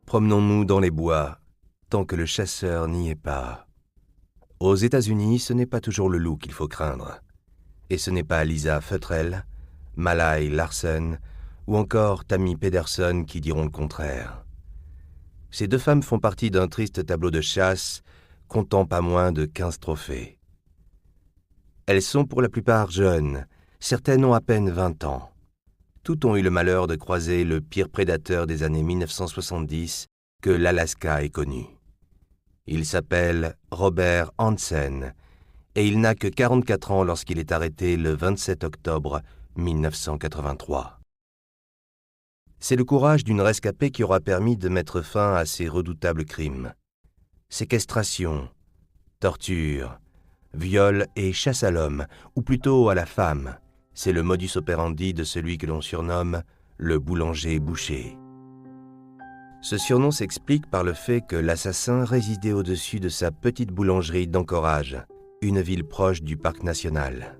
Promenons-nous dans les bois, tant que le chasseur n'y est pas. Aux États-Unis, ce n'est pas toujours le loup qu'il faut craindre. Et ce n'est pas Lisa Futrell, Malai Larsen ou encore Tammy Pederson qui diront le contraire. Ces deux femmes font partie d'un triste tableau de chasse comptant pas moins de 15 trophées. Elles sont pour la plupart jeunes, certaines ont à peine 20 ans. Toutes ont eu le malheur de croiser le pire prédateur des années 1970 que l'Alaska ait connu. Il s'appelle Robert Hansen et il n'a que 44 ans lorsqu'il est arrêté le 27 octobre 1983. C'est le courage d'une rescapée qui aura permis de mettre fin à ces redoutables crimes. Séquestration, torture, viol et chasse à l'homme, ou plutôt à la femme, c'est le modus operandi de celui que l'on surnomme le boulanger-boucher. Ce surnom s'explique par le fait que l'assassin résidait au-dessus de sa petite boulangerie d'Anchorage, une ville proche du parc national.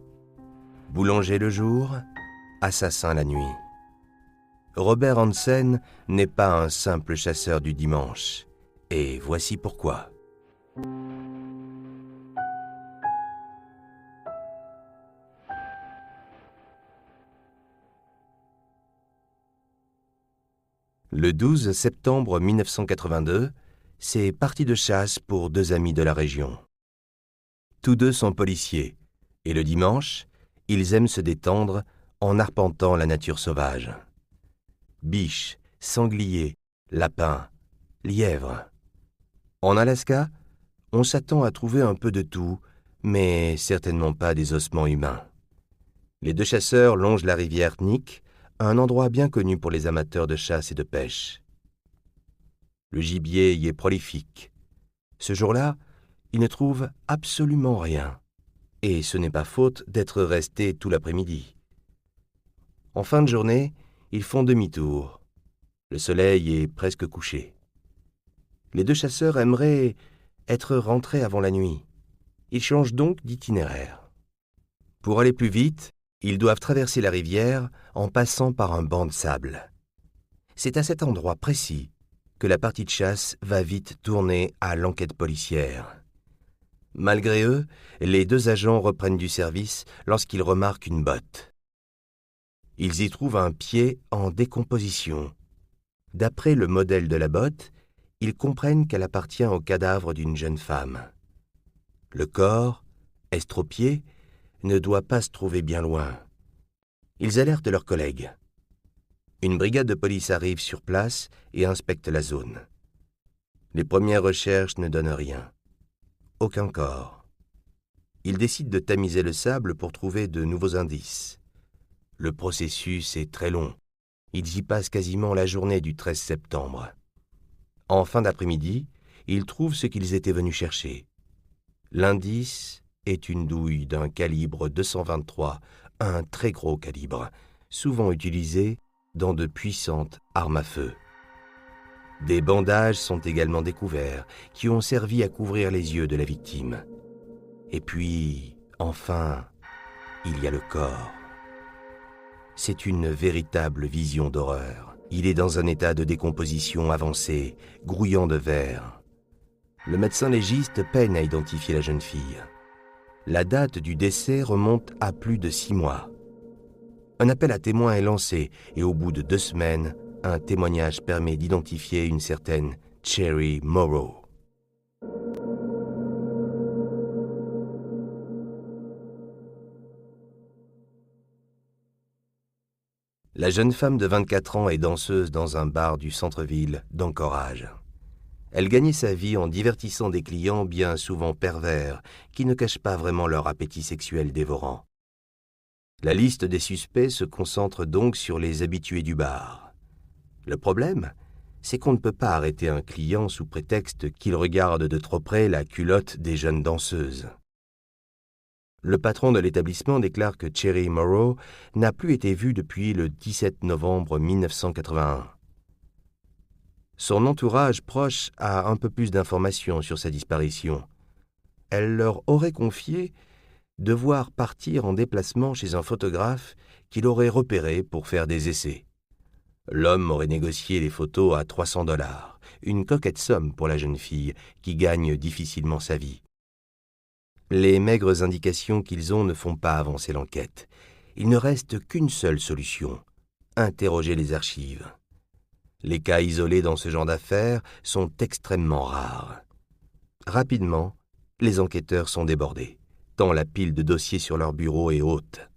Boulanger le jour, assassin la nuit. Robert Hansen n'est pas un simple chasseur du dimanche, et voici pourquoi. Le 12 septembre 1982, c'est parti de chasse pour deux amis de la région. Tous deux sont policiers, et le dimanche, ils aiment se détendre en arpentant la nature sauvage. Biches, sangliers, lapins, lièvres. En Alaska, on s'attend à trouver un peu de tout, mais certainement pas des ossements humains. Les deux chasseurs longent la rivière Knik, un endroit bien connu pour les amateurs de chasse et de pêche. Le gibier y est prolifique. Ce jour-là, ils ne trouvent absolument rien. Et ce n'est pas faute d'être restés tout l'après-midi. En fin de journée, ils font demi-tour. Le soleil est presque couché. Les deux chasseurs aimeraient être rentrés avant la nuit. Ils changent donc d'itinéraire. Pour aller plus vite, ils doivent traverser la rivière en passant par un banc de sable. C'est à cet endroit précis que la partie de chasse va vite tourner à l'enquête policière. Malgré eux, les deux agents reprennent du service lorsqu'ils remarquent une botte. Ils y trouvent un pied en décomposition. D'après le modèle de la botte, ils comprennent qu'elle appartient au cadavre d'une jeune femme. Le corps, estropié, ne doit pas se trouver bien loin. Ils alertent leurs collègues. Une brigade de police arrive sur place et inspecte la zone. Les premières recherches ne donnent rien. Aucun corps. Ils décident de tamiser le sable pour trouver de nouveaux indices. Le processus est très long. Ils y passent quasiment la journée du 13 septembre. En fin d'après-midi, ils trouvent ce qu'ils étaient venus chercher. L'indice est une douille d'un calibre 223, un très gros calibre, souvent utilisé dans de puissantes armes à feu. Des bandages sont également découverts, qui ont servi à couvrir les yeux de la victime. Et puis, enfin, il y a le corps. C'est une véritable vision d'horreur. Il est dans un état de décomposition avancé, grouillant de verre. Le médecin légiste peine à identifier la jeune fille. La date du décès remonte à plus de 6 mois. Un appel à témoins est lancé et au bout de 2 semaines, un témoignage permet d'identifier une certaine Cherry Morrow. La jeune femme de 24 ans est danseuse dans un bar du centre-ville d'Anchorage. Elle gagnait sa vie en divertissant des clients bien souvent pervers qui ne cachent pas vraiment leur appétit sexuel dévorant. La liste des suspects se concentre donc sur les habitués du bar. Le problème, c'est qu'on ne peut pas arrêter un client sous prétexte qu'il regarde de trop près la culotte des jeunes danseuses. Le patron de l'établissement déclare que Cherry Morrow n'a plus été vue depuis le 17 novembre 1981. Son entourage proche a un peu plus d'informations sur sa disparition. Elle leur aurait confié devoir partir en déplacement chez un photographe qu'il aurait repéré pour faire des essais. L'homme aurait négocié les photos à 300 $, une coquette somme pour la jeune fille qui gagne difficilement sa vie. Les maigres indications qu'ils ont ne font pas avancer l'enquête. Il ne reste qu'une seule solution, interroger les archives. Les cas isolés dans ce genre d'affaires sont extrêmement rares. Rapidement, les enquêteurs sont débordés, tant la pile de dossiers sur leur bureau est haute.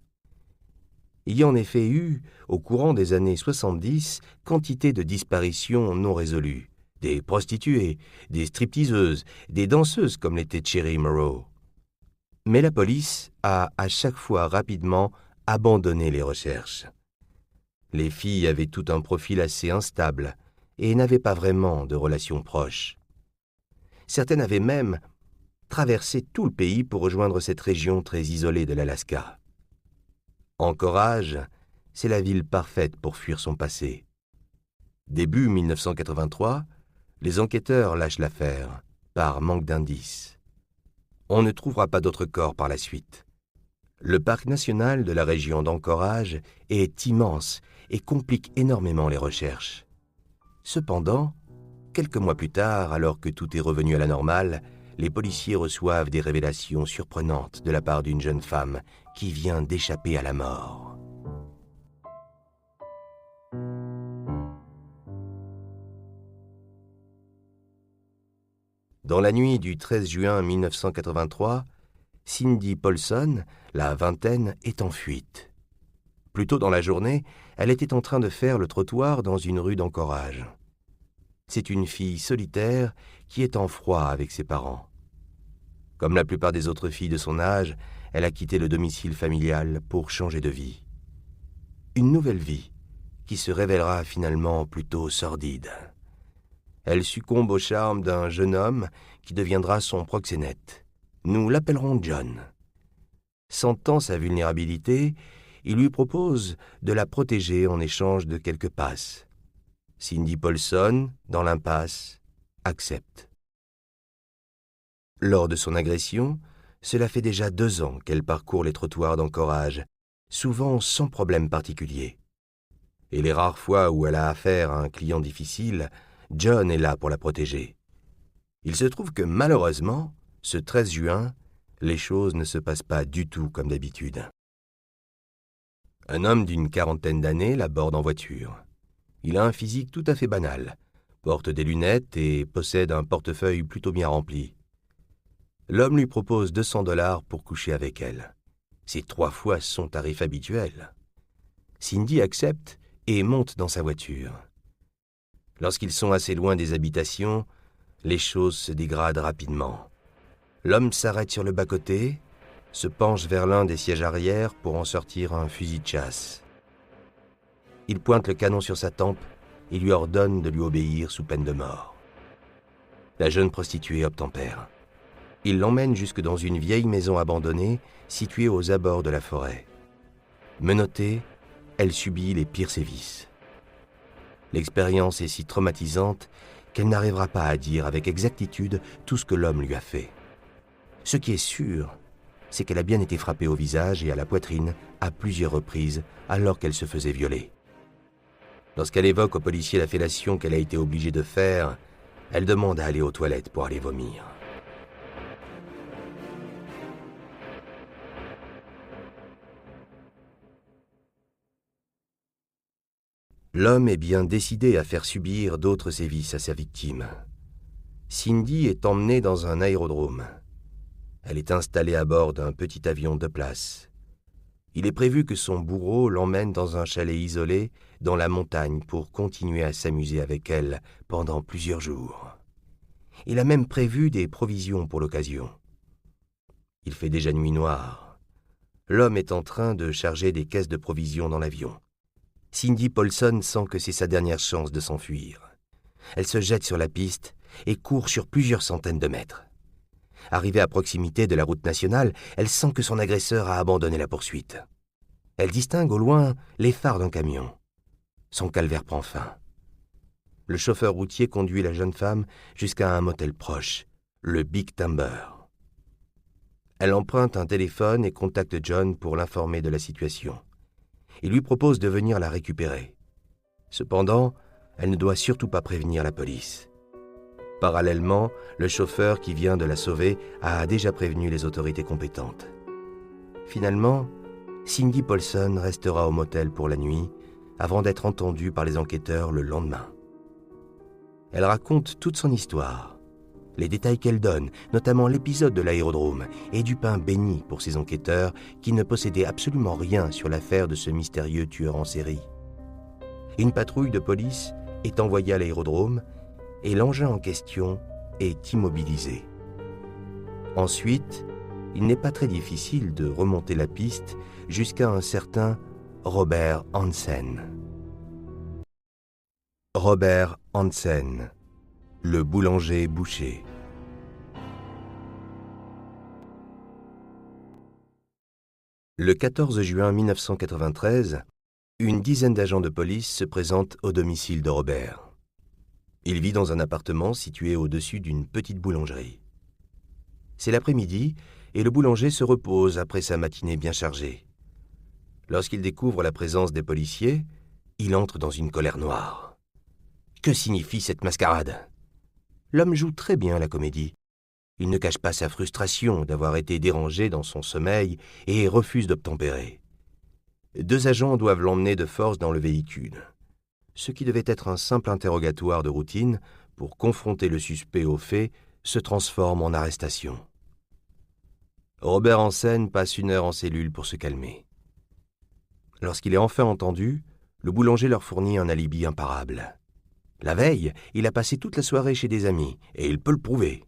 Il y a en effet eu, au courant des années 70, quantité de disparitions non résolues. Des prostituées, des stripteaseuses, des danseuses comme l'était Cherry Moreau. Mais la police a à chaque fois rapidement abandonné les recherches. Les filles avaient tout un profil assez instable et n'avaient pas vraiment de relations proches. Certaines avaient même traversé tout le pays pour rejoindre cette région très isolée de l'Alaska. Anchorage, c'est la ville parfaite pour fuir son passé. Début 1983, les enquêteurs lâchent l'affaire, par manque d'indices. On ne trouvera pas d'autres corps par la suite. Le parc national de la région d'Anchorage est immense et complique énormément les recherches. Cependant, quelques mois plus tard, alors que tout est revenu à la normale, les policiers reçoivent des révélations surprenantes de la part d'une jeune femme qui vient d'échapper à la mort. Dans la nuit du 13 juin 1983, Cindy Paulson, la vingtaine, est en fuite. Plus tôt dans la journée, elle était en train de faire le trottoir dans une rue d'Anchorage. C'est une fille solitaire qui est en froid avec ses parents. Comme la plupart des autres filles de son âge, elle a quitté le domicile familial pour changer de vie. Une nouvelle vie qui se révélera finalement plutôt sordide. Elle succombe au charme d'un jeune homme qui deviendra son proxénète. Nous l'appellerons John. Sentant sa vulnérabilité, il lui propose de la protéger en échange de quelques passes. Cindy Paulson, dans l'impasse, accepte. Lors de son agression, cela fait déjà 2 ans qu'elle parcourt les trottoirs d'Anchorage, souvent sans problème particulier. Et les rares fois où elle a affaire à un client difficile, John est là pour la protéger. Il se trouve que malheureusement, ce 13 juin, les choses ne se passent pas du tout comme d'habitude. Un homme d'une 40aine d'années l'aborde en voiture. Il a un physique tout à fait banal, porte des lunettes et possède un portefeuille plutôt bien rempli. L'homme lui propose 200 $ pour coucher avec elle. C'est 3 fois son tarif habituel. Cindy accepte et monte dans sa voiture. Lorsqu'ils sont assez loin des habitations, les choses se dégradent rapidement. L'homme s'arrête sur le bas-côté, se penche vers l'un des sièges arrière pour en sortir un fusil de chasse. Il pointe le canon sur sa tempe et lui ordonne de lui obéir sous peine de mort. La jeune prostituée obtempère. Il l'emmène jusque dans une vieille maison abandonnée située aux abords de la forêt. Menottée, elle subit les pires sévices. L'expérience est si traumatisante qu'elle n'arrivera pas à dire avec exactitude tout ce que l'homme lui a fait. Ce qui est sûr, c'est qu'elle a bien été frappée au visage et à la poitrine à plusieurs reprises alors qu'elle se faisait violer. Lorsqu'elle évoque au policier la fellation qu'elle a été obligée de faire, elle demande à aller aux toilettes pour aller vomir. L'homme est bien décidé à faire subir d'autres sévices à sa victime. Cindy est emmenée dans un aérodrome. Elle est installée à bord d'un petit avion 2 places. Il est prévu que son bourreau l'emmène dans un chalet isolé dans la montagne pour continuer à s'amuser avec elle pendant plusieurs jours. Il a même prévu des provisions pour l'occasion. Il fait déjà nuit noire. L'homme est en train de charger des caisses de provisions dans l'avion. Cindy Paulson sent que c'est sa dernière chance de s'enfuir. Elle se jette sur la piste et court sur plusieurs centaines de mètres. Arrivée à proximité de la route nationale, elle sent que son agresseur a abandonné la poursuite. Elle distingue au loin les phares d'un camion. Son calvaire prend fin. Le chauffeur routier conduit la jeune femme jusqu'à un motel proche, le Big Timber. Elle emprunte un téléphone et contacte John pour l'informer de la situation. Il lui propose de venir la récupérer. Cependant, elle ne doit surtout pas prévenir la police. Parallèlement, le chauffeur qui vient de la sauver a déjà prévenu les autorités compétentes. Finalement, Cindy Paulson restera au motel pour la nuit avant d'être entendue par les enquêteurs le lendemain. Elle raconte toute son histoire, les détails qu'elle donne, notamment l'épisode de l'aérodrome et du pain béni pour ces enquêteurs qui ne possédaient absolument rien sur l'affaire de ce mystérieux tueur en série. Une patrouille de police est envoyée à l'aérodrome et l'engin en question est immobilisé. Ensuite, il n'est pas très difficile de remonter la piste jusqu'à un certain Robert Hansen. Robert Hansen, le boulanger-boucher. Le 14 juin 1993, une dizaine d'agents de police se présentent au domicile de Robert. Il vit dans un appartement situé au-dessus d'une petite boulangerie. C'est l'après-midi et le boulanger se repose après sa matinée bien chargée. Lorsqu'il découvre la présence des policiers, il entre dans une colère noire. Que signifie cette mascarade ? L'homme joue très bien la comédie. Il ne cache pas sa frustration d'avoir été dérangé dans son sommeil et refuse d'obtempérer. 2 agents doivent l'emmener de force dans le véhicule. Ce qui devait être un simple interrogatoire de routine pour confronter le suspect aux faits se transforme en arrestation. Robert Hansen passe 1 heure en cellule pour se calmer. Lorsqu'il est enfin entendu, le boulanger leur fournit un alibi imparable. La veille, il a passé toute la soirée chez des amis, et il peut le prouver.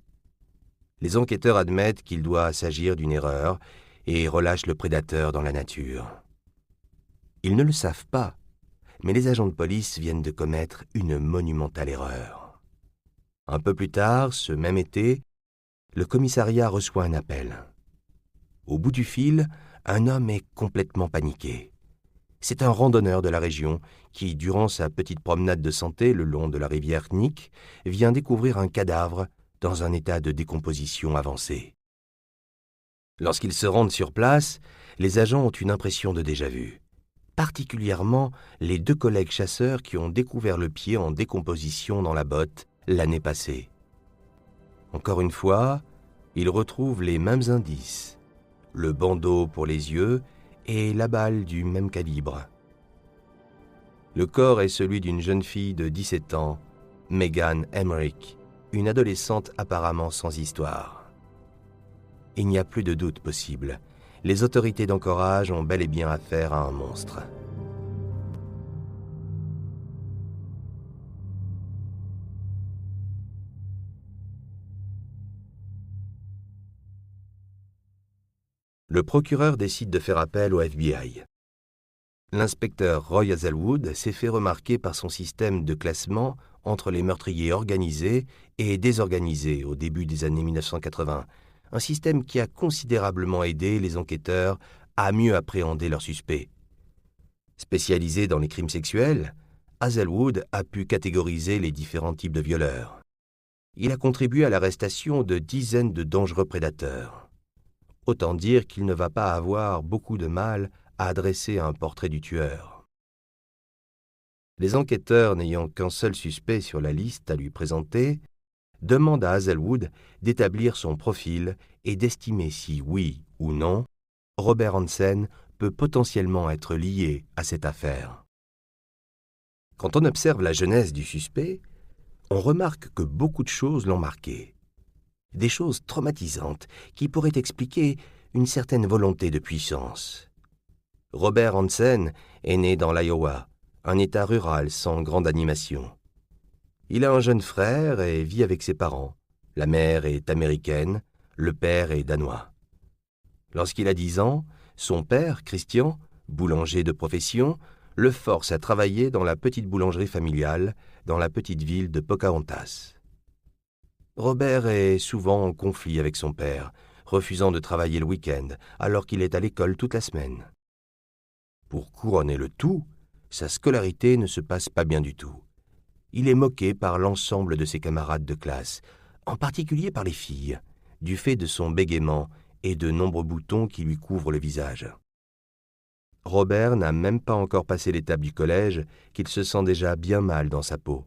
Les enquêteurs admettent qu'il doit s'agir d'une erreur et relâchent le prédateur dans la nature. Ils ne le savent pas, mais les agents de police viennent de commettre une monumentale erreur. Un peu plus tard, ce même été, le commissariat reçoit un appel. Au bout du fil, un homme est complètement paniqué. C'est un randonneur de la région qui, durant sa petite promenade de santé le long de la rivière Knik, vient découvrir un cadavre dans un état de décomposition avancée. Lorsqu'ils se rendent sur place, les agents ont une impression de déjà-vu, particulièrement les 2 collègues chasseurs qui ont découvert le pied en décomposition dans la botte l'année passée. Encore une fois, ils retrouvent les mêmes indices, le bandeau pour les yeux et la balle du même calibre. Le corps est celui d'une jeune fille de 17 ans, Megan Emmerich, une adolescente apparemment sans histoire. Il n'y a plus de doute possible. Les autorités d'Anchorage ont bel et bien affaire à un monstre. Le procureur décide de faire appel au FBI. L'inspecteur Roy Hazelwood s'est fait remarquer par son système de classement entre les meurtriers organisés et désorganisés au début des années 1980, un système qui a considérablement aidé les enquêteurs à mieux appréhender leurs suspects. Spécialisé dans les crimes sexuels, Hazelwood a pu catégoriser les différents types de violeurs. Il a contribué à l'arrestation de dizaines de dangereux prédateurs. Autant dire qu'il ne va pas avoir beaucoup de mal à dresser un portrait du tueur. Les enquêteurs, n'ayant qu'un seul suspect sur la liste à lui présenter, demandent à Hazelwood d'établir son profil et d'estimer si, oui ou non, Robert Hansen peut potentiellement être lié à cette affaire. Quand on observe la jeunesse du suspect, on remarque que beaucoup de choses l'ont marqué. Des choses traumatisantes qui pourraient expliquer une certaine volonté de puissance. Robert Hansen est né dans l'Iowa, un État rural sans grande animation. Il a un jeune frère et vit avec ses parents. La mère est américaine, le père est danois. Lorsqu'il a 10 ans, son père, Christian, boulanger de profession, le force à travailler dans la petite boulangerie familiale dans la petite ville de Pocahontas. Robert est souvent en conflit avec son père, refusant de travailler le week-end alors qu'il est à l'école toute la semaine. Pour couronner le tout, sa scolarité ne se passe pas bien du tout. Il est moqué par l'ensemble de ses camarades de classe, en particulier par les filles, du fait de son bégaiement et de nombreux boutons qui lui couvrent le visage. Robert n'a même pas encore passé l'étape du collège qu'il se sent déjà bien mal dans sa peau.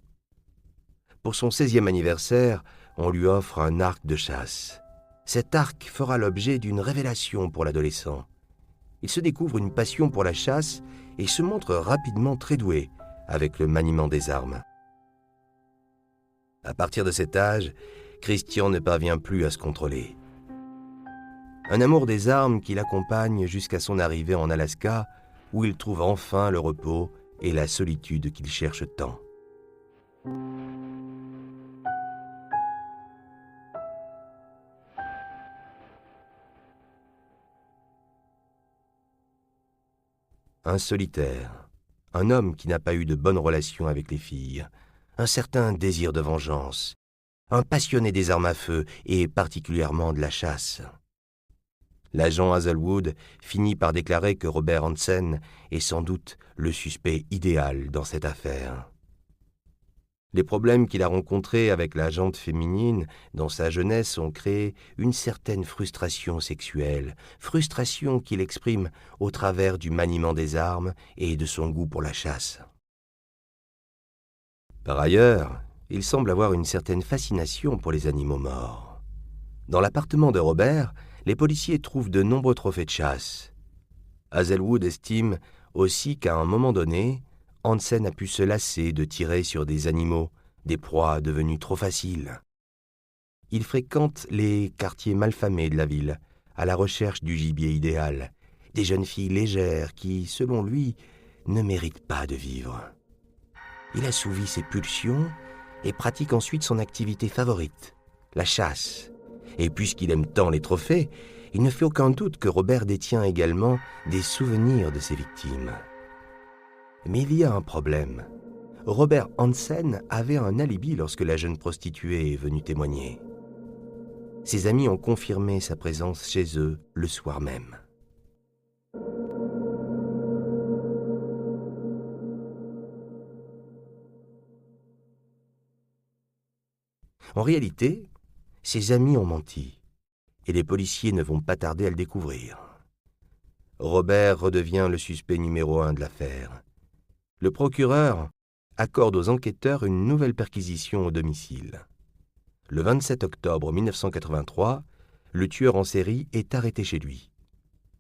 Pour son 16e anniversaire, on lui offre un arc de chasse. Cet arc fera l'objet d'une révélation pour l'adolescent. Il se découvre une passion pour la chasse et se montre rapidement très doué avec le maniement des armes. À partir de cet âge, Christian ne parvient plus à se contrôler. Un amour des armes qui l'accompagne jusqu'à son arrivée en Alaska, où il trouve enfin le repos et la solitude qu'il cherche tant. Un solitaire, un homme qui n'a pas eu de bonnes relations avec les filles, un certain désir de vengeance, un passionné des armes à feu et particulièrement de la chasse. L'agent Hazelwood finit par déclarer que Robert Hansen est sans doute le suspect idéal dans cette affaire. Les problèmes qu'il a rencontrés avec l'agente féminine dans sa jeunesse ont créé une certaine frustration sexuelle, frustration qu'il exprime au travers du maniement des armes et de son goût pour la chasse. Par ailleurs, il semble avoir une certaine fascination pour les animaux morts. Dans l'appartement de Robert, les policiers trouvent de nombreux trophées de chasse. Hazelwood estime aussi qu'à un moment donné, Hansen a pu se lasser de tirer sur des animaux, des proies devenues trop faciles. Il fréquente les quartiers malfamés de la ville, à la recherche du gibier idéal, des jeunes filles légères qui, selon lui, ne méritent pas de vivre. Il assouvit ses pulsions et pratique ensuite son activité favorite, la chasse. Et puisqu'il aime tant les trophées, il ne fait aucun doute que Robert détient également des souvenirs de ses victimes. Mais il y a un problème. Robert Hansen avait un alibi lorsque la jeune prostituée est venue témoigner. Ses amis ont confirmé sa présence chez eux le soir même. En réalité, ses amis ont menti, et les policiers ne vont pas tarder à le découvrir. Robert redevient le suspect numéro 1 de l'affaire. Le procureur accorde aux enquêteurs une nouvelle perquisition au domicile. Le 27 octobre 1983, le tueur en série est arrêté chez lui.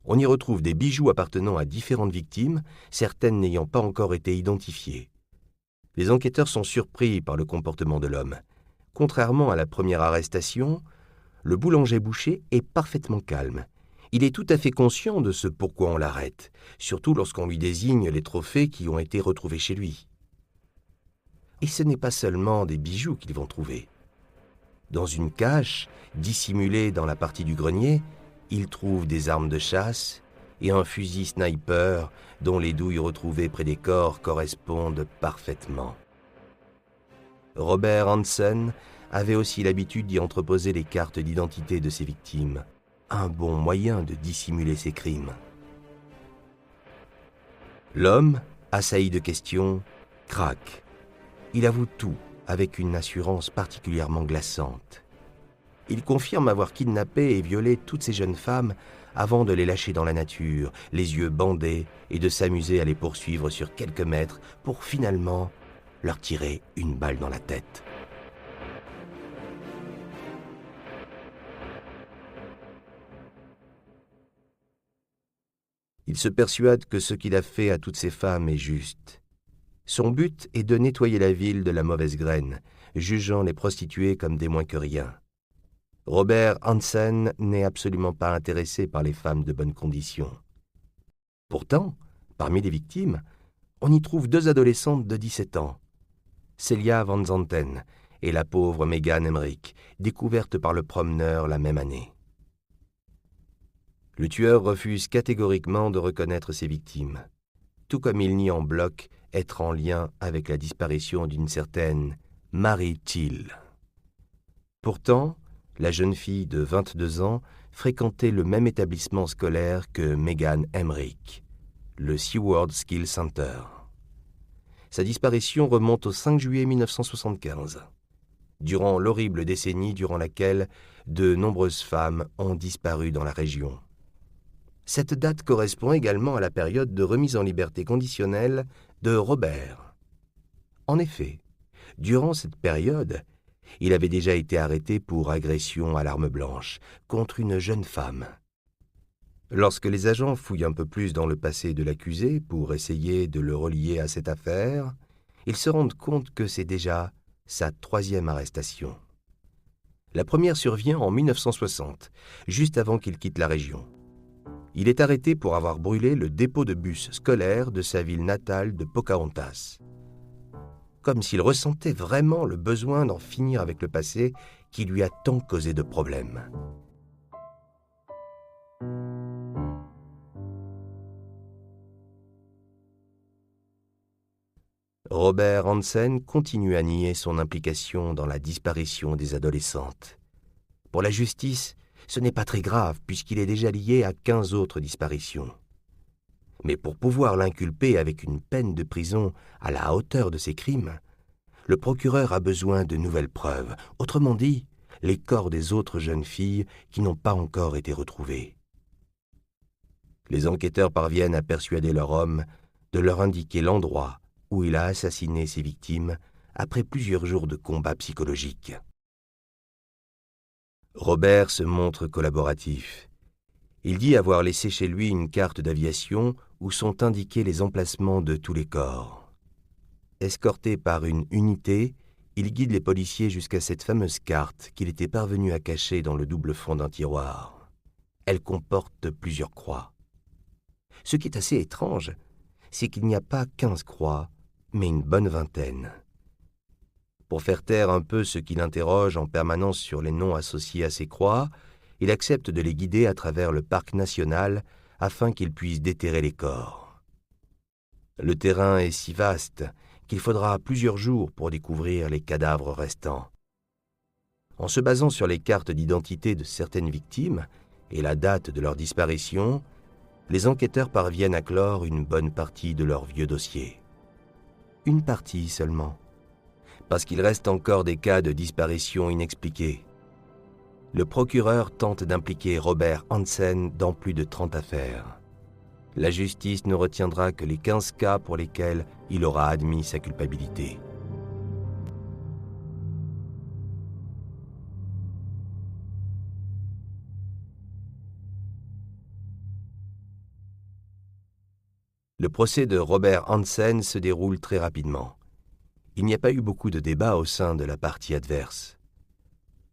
On y retrouve des bijoux appartenant à différentes victimes, certaines n'ayant pas encore été identifiées. Les enquêteurs sont surpris par le comportement de l'homme. Contrairement à la première arrestation, le boulanger-boucher est parfaitement calme. Il est tout à fait conscient de ce pourquoi on l'arrête, surtout lorsqu'on lui désigne les trophées qui ont été retrouvés chez lui. Et ce n'est pas seulement des bijoux qu'ils vont trouver. Dans une cache, dissimulée dans la partie du grenier, ils trouvent des armes de chasse et un fusil sniper dont les douilles retrouvées près des corps correspondent parfaitement. Robert Hansen avait aussi l'habitude d'y entreposer les cartes d'identité de ses victimes, un bon moyen de dissimuler ses crimes. L'homme, assailli de questions, craque. Il avoue tout avec une assurance particulièrement glaçante. Il confirme avoir kidnappé et violé toutes ces jeunes femmes avant de les lâcher dans la nature, les yeux bandés, et de s'amuser à les poursuivre sur quelques mètres pour finalement leur tirer une balle dans la tête. Il se persuade que ce qu'il a fait à toutes ces femmes est juste. Son but est de nettoyer la ville de la mauvaise graine, jugeant les prostituées comme des moins que rien. Robert Hansen n'est absolument pas intéressé par les femmes de bonnes conditions. Pourtant, parmi les victimes, on y trouve 2 adolescentes de 17 ans, Celia Van Zanten et la pauvre Megan Emmerich, découvertes par le promeneur la même année. Le tueur refuse catégoriquement de reconnaître ses victimes, tout comme il nie en bloc être en lien avec la disparition d'une certaine Mary Thiel. Pourtant, la jeune fille de 22 ans fréquentait le même établissement scolaire que Megan Emmerich, le Seward Skill Center. Sa disparition remonte au 5 juillet 1975, durant l'horrible décennie durant laquelle de nombreuses femmes ont disparu dans la région. Cette date correspond également à la période de remise en liberté conditionnelle de Robert. En effet, durant cette période, il avait déjà été arrêté pour agression à l'arme blanche contre une jeune femme. Lorsque les agents fouillent un peu plus dans le passé de l'accusé pour essayer de le relier à cette affaire, ils se rendent compte que c'est déjà sa 3e arrestation. La première survient en 1960, juste avant qu'il quitte la région. Il est arrêté pour avoir brûlé le dépôt de bus scolaire de sa ville natale de Pocahontas. Comme s'il ressentait vraiment le besoin d'en finir avec le passé qui lui a tant causé de problèmes. Robert Hansen continue à nier son implication dans la disparition des adolescentes. Pour la justice, ce n'est pas très grave puisqu'il est déjà lié à 15 autres disparitions. Mais pour pouvoir l'inculper avec une peine de prison à la hauteur de ses crimes, le procureur a besoin de nouvelles preuves, autrement dit, les corps des autres jeunes filles qui n'ont pas encore été retrouvées. Les enquêteurs parviennent à persuader leur homme de leur indiquer l'endroit où il a assassiné ses victimes après plusieurs jours de combats psychologiques. Robert se montre collaboratif. Il dit avoir laissé chez lui une carte d'aviation où sont indiqués les emplacements de tous les corps. Escorté par une unité, il guide les policiers jusqu'à cette fameuse carte qu'il était parvenu à cacher dans le double fond d'un tiroir. Elle comporte plusieurs croix. Ce qui est assez étrange, c'est qu'il n'y a pas 15 croix, mais une bonne vingtaine. Pour faire taire un peu ceux qui l'interrogent en permanence sur les noms associés à ces croix, il accepte de les guider à travers le parc national afin qu'ils puissent déterrer les corps. Le terrain est si vaste qu'il faudra plusieurs jours pour découvrir les cadavres restants. En se basant sur les cartes d'identité de certaines victimes et la date de leur disparition, les enquêteurs parviennent à clore une bonne partie de leur vieux dossier. Une partie seulement, parce qu'il reste encore des cas de disparition inexpliqués. Le procureur tente d'impliquer Robert Hansen dans plus de 30 affaires. La justice ne retiendra que les 15 cas pour lesquels il aura admis sa culpabilité. Le procès de Robert Hansen se déroule très rapidement. Il n'y a pas eu beaucoup de débats au sein de la partie adverse.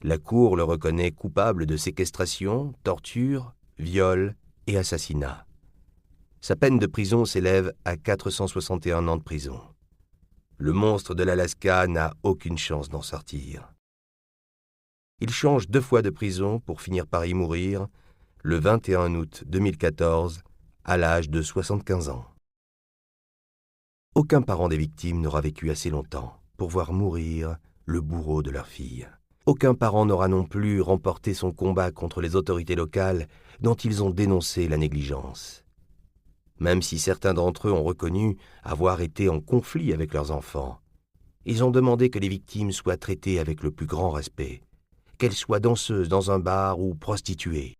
La Cour le reconnaît coupable de séquestration, torture, viol et assassinat. Sa peine de prison s'élève à 461 ans de prison. Le monstre de l'Alaska n'a aucune chance d'en sortir. Il change 2 fois de prison pour finir par y mourir le 21 août 2014 à l'âge de 75 ans. Aucun parent des victimes n'aura vécu assez longtemps pour voir mourir le bourreau de leur fille. Aucun parent n'aura non plus remporté son combat contre les autorités locales dont ils ont dénoncé la négligence. Même si certains d'entre eux ont reconnu avoir été en conflit avec leurs enfants, ils ont demandé que les victimes soient traitées avec le plus grand respect, qu'elles soient danseuses dans un bar ou prostituées.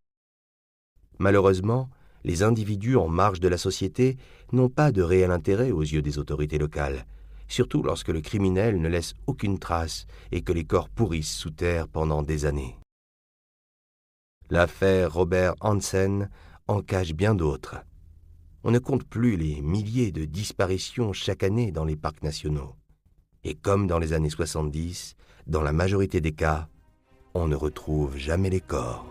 Malheureusement, les individus en marge de la société n'ont pas de réel intérêt aux yeux des autorités locales, surtout lorsque le criminel ne laisse aucune trace et que les corps pourrissent sous terre pendant des années. L'affaire Robert Hansen en cache bien d'autres. On ne compte plus les milliers de disparitions chaque année dans les parcs nationaux. Et comme dans les années 70, dans la majorité des cas, on ne retrouve jamais les corps.